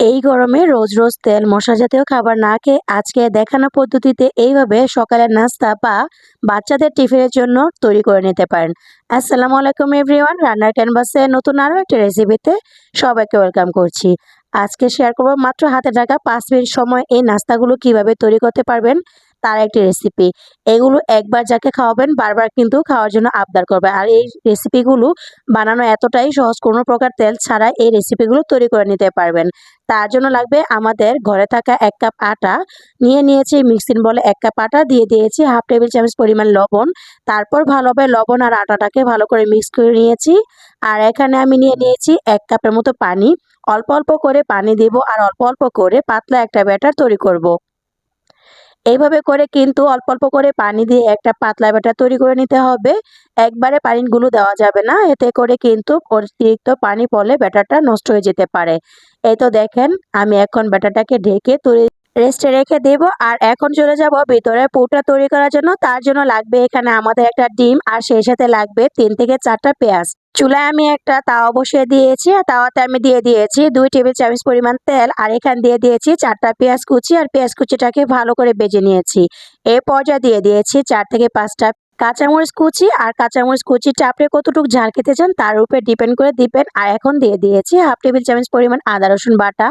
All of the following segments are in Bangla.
এই গরমে রোজ রোজ তেল মশলা জাতীয় খাবার না খেয়ে আজকে দেখানো পদ্ধতিতে এইভাবে সকালের নাস্তা বা বাচ্চাদের টিফিনের জন্য তৈরি করে নিতে পারেন। আসসালামু আলাইকুম এভরিওয়ান, রান্নার ক্যানভাসে নতুন আরও একটা রেসিপিতে সবাইকে ওয়েলকাম করছি। আজকে শেয়ার করব মাত্র হাতে থাকা 5 মিনিট সময় এই নাস্তাগুলো কিভাবে তৈরি করতে পারবেন তার একটি রেসিপি। এগুলো একবার যাকে খাওয়াবেন বারবার কিন্তু খাওয়ার জন্য আবদার করবে। আর এই রেসিপিগুলো বানানো এতটাই সহজ, কোনো প্রকার তেল ছাড়া এই রেসিপিগুলো তৈরি করে নিতে পারবেন। তার জন্য লাগবে আমাদের ঘরে থাকা 1 কাপ আটা নিয়েছি, মিক্সিং বলে 1 কাপ আটা দিয়ে দিয়েছি, হাফ টেবিল চামচ পরিমাণ লবণ। তারপর ভালোভাবে লবণ আর আটাটাকে ভালো করে মিক্স করে নিয়েছি। আর এখানে আমি নিয়েছি 1 কাপের মতো পানি। অল্প অল্প করে পানি দিব আর অল্প অল্প করে পাতলা একটা ব্যাটার তৈরি করব। এইভাবে করে কিন্তু অল্প অল্প করে পানি দিয়ে একটা পাতলা ব্যাটার তৈরি করে নিতে হবে। একবারে পানিগুলো দেওয়া যাবে না, এতে করে কিন্তু অতিরিক্ত পানি পড়লে ব্যাটারটা নষ্ট হয়ে যেতে পারে। এই তো দেখেন, আমি এখন ব্যাটারটাকে ঢেকে রেস্টে রেখে দেব। আর এখন চলে যাব ভিতরে পুরটা তৈরি করার জন্য। তার জন্য লাগবে এখানে আমাদের একটা ডিম, আর সেই সাথে লাগবে 3 থেকে 4টা পেঁয়াজ। চুলায় আমি একটা তাওয়া বসিয়ে দিয়েছি, আর তাওয়াতে আমি দিয়ে দিয়েছি 2 টেবিল চামচ পরিমাণ তেল, আর এখানে দিয়ে দিয়েছি 4টা পেঁয়াজ কুচি, আর পেঁয়াজ কুচিটাকে ভালো করে ভেজে নিয়েছি। এই পর্যায়ে দিয়ে দিয়েছি 4 থেকে 5টা কাঁচামরিচ কুচি, আর কাঁচামরিচ কুচিটা আপনি কতটুকু ঝাল খেতে চান তার উপরে ডিপেন্ড করে দিবেন। আর এখন দিয়ে দিয়েছি হাফ টেবিল চামচ পরিমাণ আদা রসুন বাটা।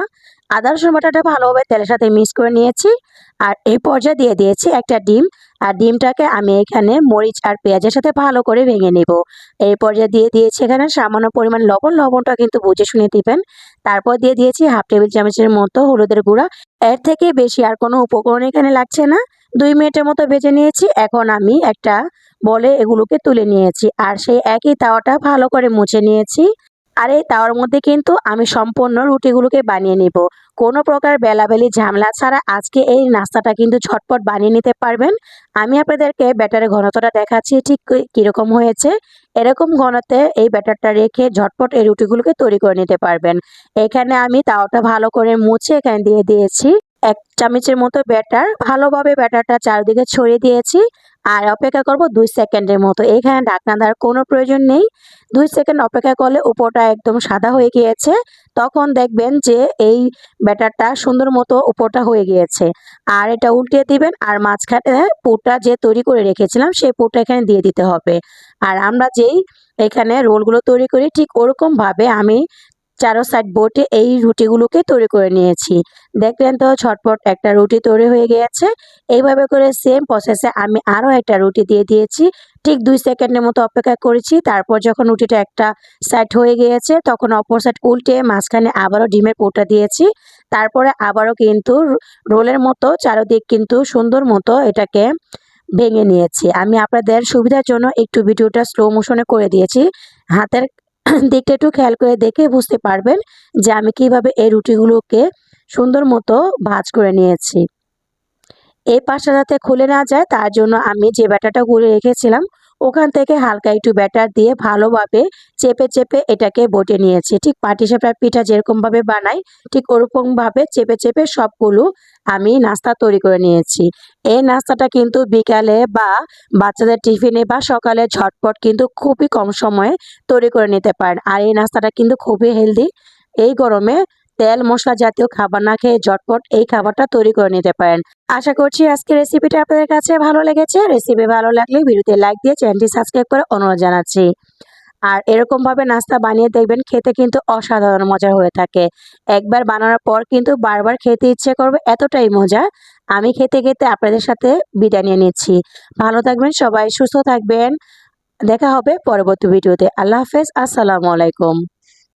আদা রসুন বাটাটা ভালোভাবে তেলের সাথে মিক্স করে নিয়েছি। আর এই পর্যায়ে দিয়ে দিয়েছি একটা ডিম, আর ডিমটাকে আমি এখানে মরিচ আর পেঁয়াজের সাথে ভালো করে ভেঙে নেব। এই পর্যায়ে দিয়ে দিয়েছি এখানে সামান্য পরিমাণ লবণ, লবণটা কিন্তু বুঝে শুনে দিবেন। তারপর দিয়ে দিয়েছি হাফ টেবিল চামচের মতো হলুদের গুঁড়া। এর থেকে বেশি আর কোনো উপকরণ এখানে লাগছে না। 2 মিনিটের মতো ভেজে নিয়েছি। এখন আমি একটা বলে এগুলোকে তুলে নিয়েছি, আর সেই একই তাওয়াটা ভালো করে মুছে নিয়েছি। আর এই তাওয়ার মধ্যে কিন্তু আমি সম্পূর্ণ রুটিগুলোকে বানিয়ে নিব। কোনো প্রকার বেলাবেলি ঝামেলা ছাড়া আজকে এই নাস্তাটা কিন্তু ঝটপট বানিয়ে নিতে পারবেন। আমি আপনাদেরকে ব্যাটারের ঘনত্বটা দেখাচ্ছি ঠিক কীরকম হয়েছে। এরকম ঘনত্বে এই ব্যাটারটা রেখে ঝটপট এই রুটিগুলোকে তৈরি করে নিতে পারবেন। এখানে আমি তাওয়াটা ভালো করে মুছে এখানে দিয়ে দিয়েছি 1 চামচের মতো ব্যাটার। ভালোভাবে ব্যাটারটা চারিদিকে ছড়িয়ে দিয়েছি, আর অপেক্ষা করব 2 সেকেন্ডের মতো। এখানে ঢাকনা দেওয়ার কোনো প্রয়োজন নেই। 2 সেকেন্ড অপেক্ষা করলে উপরটা একদম সাদা হয়ে গিয়েছে। তখন দেখবেন যে এই ব্যাটারটা সুন্দর মতো উপরটা হয়ে গিয়েছে। আর এটা উল্টিয়ে দিবেন, আর মাঝখানে পুরটা যে তৈরি করে রেখেছিলাম সেই পুরটা এখানে দিয়ে দিতে হবে। আর আমরা যেই এখানে রোলগুলো তৈরি করি ঠিক ওরকমভাবে আমি চারো সাইড বটে এই রুটিগুলোকে তৈরি করে নিয়েছি। দেখলেন তো ঝটপট একটা রুটি তৈরি হয়ে গিয়েছে। এইভাবে করে সেম প্রসেসে আমি আরও একটা রুটি দিয়ে দিয়েছি। ঠিক 2 সেকেন্ডের মতো অপেক্ষা করেছি। তারপর যখন রুটিটা একটা সাইড হয়ে গিয়েছে তখন অপর সাইড উল্টে মাঝখানে আবারও ডিমের পুরটা দিয়েছি। তারপরে আবারও কিন্তু রোলের মতো চারদিক কিন্তু সুন্দর মতো এটাকে ভেঙে নিয়েছি। আমি আপনাদের সুবিধার জন্য একটু ভিডিওটা স্লো মোশনে করে দিয়েছি। হাতের দিকটা একটু খেয়াল করে দেখে বুঝতে পারবেন যে আমি কিভাবে এই রুটিগুলোকে সুন্দর মতো ভাঁজ করে নিয়েছি। এই পাশটা যাতে খুলে না যায় তার জন্য আমি যে ব্যাটারটা গুলে রেখেছিলাম ওখান থেকে হালকা একটু ব্যাটার দিয়ে ভালোভাবে চেপে চেপে এটাকে বটে নিয়েছি। ঠিক পাটিসাপটার পিঠা যেরকমভাবে বানাই ঠিক ওরকমভাবে চেপে চেপে সবগুলো আমি নাস্তা তৈরি করে নিয়েছি। এই নাস্তাটা কিন্তু বিকালে বা বাচ্চাদের টিফিনে বা সকালে ঝটপট কিন্তু খুবই কম সময়ে তৈরি করে নিতে পারেন। আর এই নাস্তাটা কিন্তু খুবই হেলদি। এই গরমে তেল মশলা জাতীয় খাবার না খেয়ে ঝটপট এই খাবারটা তৈরি করে নিতে পারেন। আশা করছি আজকের রেসিপিটা আপনাদের কাছে ভালো লেগেছে। রেসিপি ভালো লাগলে ভিডিওতে লাইক দিয়ে চ্যানেলটি সাবস্ক্রাইব করে অনুরোধ জানাচ্ছি। আর এরকমভাবে নাস্তা বানিয়ে দেখবেন, খেতে কিন্তু অসাধারণ মজা হয়ে থাকে। একবার বানানোর পর কিন্তু বারবার খেতে ইচ্ছে করবে, এতটাই মজা। আমি খেতে খেতে আপনাদের সাথে বিদায় নিয়ে নিচ্ছি। ভালো থাকবেন সবাই, সুস্থ থাকবেন। দেখা হবে পরবর্তী ভিডিওতে। আল্লাহ হাফেজ, আসসালামু আলাইকুম।